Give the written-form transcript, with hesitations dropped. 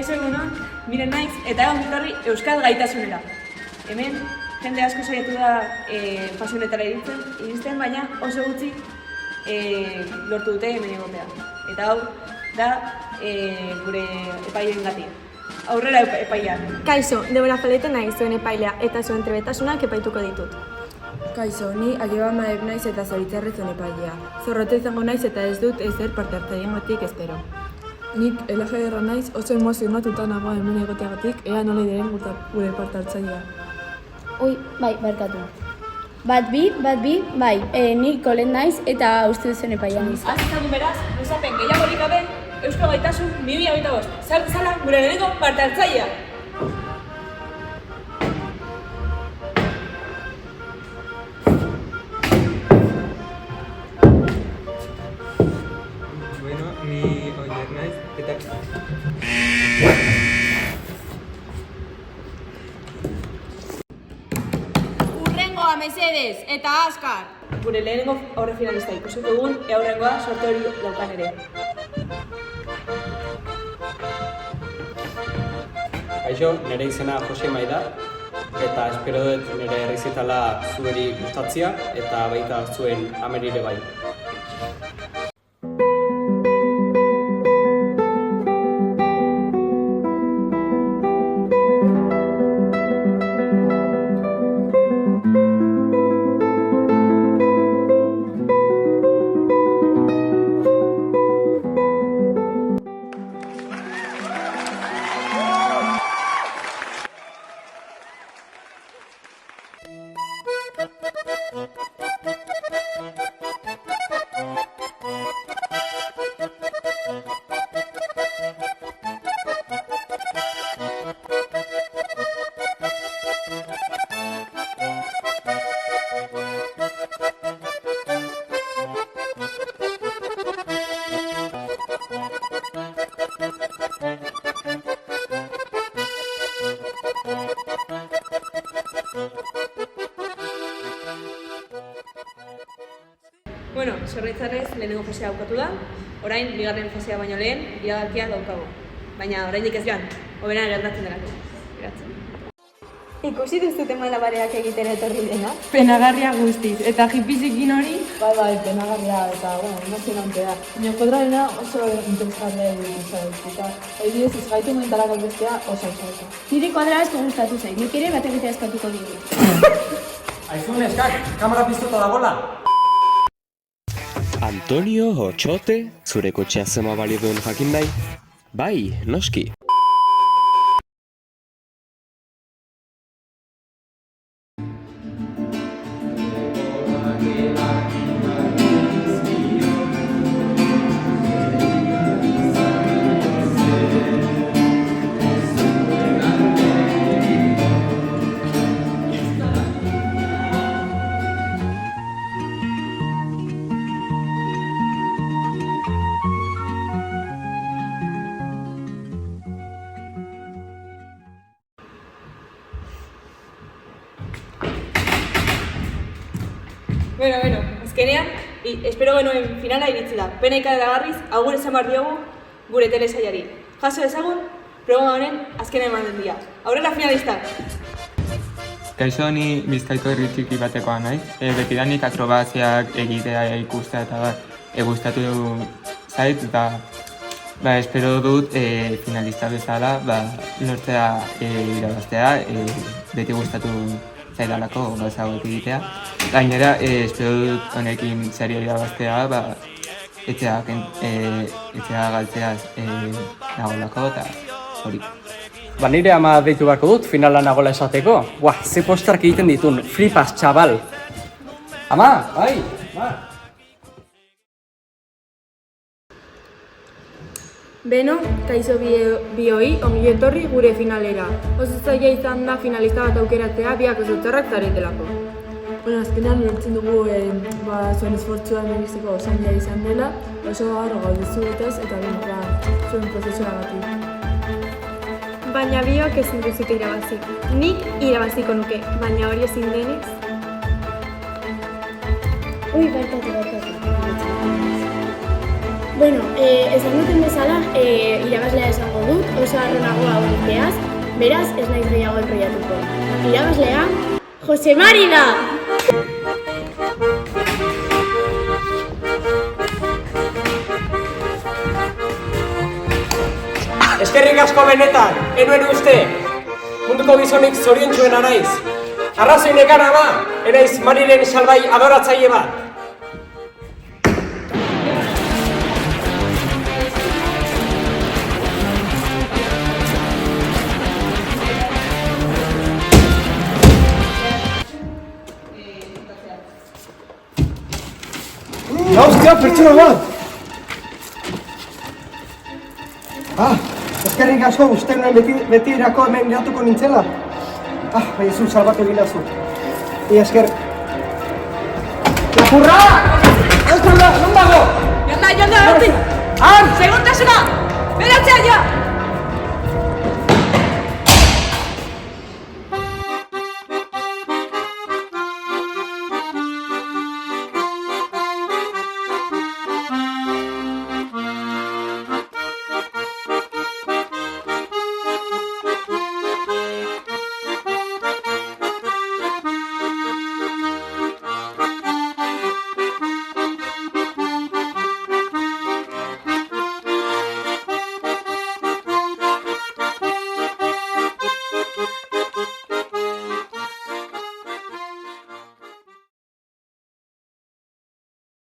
Kaixo egunon, Miren naiz, eta egon bitorri Euskal Gaitasunera. Hemen, jende asko saiatu da fase honetara iristen, baina oso gutxi lortu dute hemen egotea. Eta hau da gure epailengatik. Aurrera epailea. Kaixo, Debora Falete naiz zuen epailea eta zuen trebetasunak epaituko ditut. Kaixo, ni Ageba Maeb naiz eta Zoritzarre zuen epailea. Zorrote izango naiz eta ez dut ezer parte hartzaileatik espero. Nik Elajerra naiz oso emozionatuta nago hemen egoteagatik, ea nola diren gure parte hartzailea. Ui, bai, barkatu. Bat bi, bai, nik Kolen naiz eta uste duzuen epaia naiz. Azizan beraz, luzapen gehiagorik gabe, Euskal Gaitasun 2025. Zala bezala gure lehenengo parte hartzailea. Bueno, ni Oier naiz, eta... Urrengoa mesedez, eta azkar! Gure lehenengo aurre finalista ikusiko dugun, aurrengoa sorte hori daukan ere. Kaixo, nire izena Jose Maida, eta espero dut nire errizitala zueri gustatzia eta baita zuen amerire bai. Bueno, Zorritzarrez lehenengo fasea bukatu da, orain bigarren fasea baino lehen iragarkia daukagu. Baina oraindik ez joan, hoberena gertatzen delako. Geratzen. Ikusi duzute malabareak egiten etorri dena? Penagarria guztiz, eta hipizikin hori? Bai, penagarria eta, emozionantea. Baina kodrarena oso interesgarria egin zait, eta adibidez ez gaitu mentalak albestea oso izauta. Nire kuadra asko gustatu zait, nik ere bat egitea eskatuko digu. Aizun eskak, kamera piztuta dagoela! Antonio Otxote, zure kotxea zema balio duen jakin nahi? Bai, noski. Bueno, azkenean, espero genuen finala iritsi da. Pena ikaragarriz, agur esan behar diogu gure telesaiari. Jaso ezagun, programa honen azkena ematen dira. Aurrera finalistak! Kaixo, ni Bizkaiko herri txiki batekoa naiz. Betidanik akrobaziak egitea ikustea eta gustatu zait, eta espero dut finalista bezala lortzea irabaztea, beti gustatu zaidalako gauza hauek egitea. Gainera, espero dut honekin serio irabaztea, etxea galtzeaz nagolako eta hori. Nire ama deitu beharko dut finala nagola esateko. Ze posterak egiten ditun, flipas, txabal! Ama, bai! Beno, kaixo bioi, ongi etorri gure finalera. Oso zaila izan da finalista bat aukeratzea biak oso txarrak zaretelako. Azkenean lortzen dugu zuen esfortzua merezeko zaila izan dela, oso garro gaudizuetaz eta zuen prozesua batik. Baina biok ezin duzute irabazi. Nik irabaziko nuke, baina hori ezin denez. Ui, barkatu. Bueno, esan duten bezala, irabazlea esango dut, oso arronagoa honiteaz, beraz ez naiz gehiago enrollatuko. Irabazlea, Jose Mari da! Eskerrik asko benetan, enuen uste. Munduko gizonik zoriontsuena naiz. Arrazoi nekana da, enaiz Mariren salbai adoratzaile bat. Hostia, pertsona bat! Eskerrik asko uste nuen beti irako hemen iratuko nintzela. Bai ez salbatu gilazu. Esker. Lapurra! Ez da, non dago? Jonda, hortik! Segurtasuna! Beratzea ja!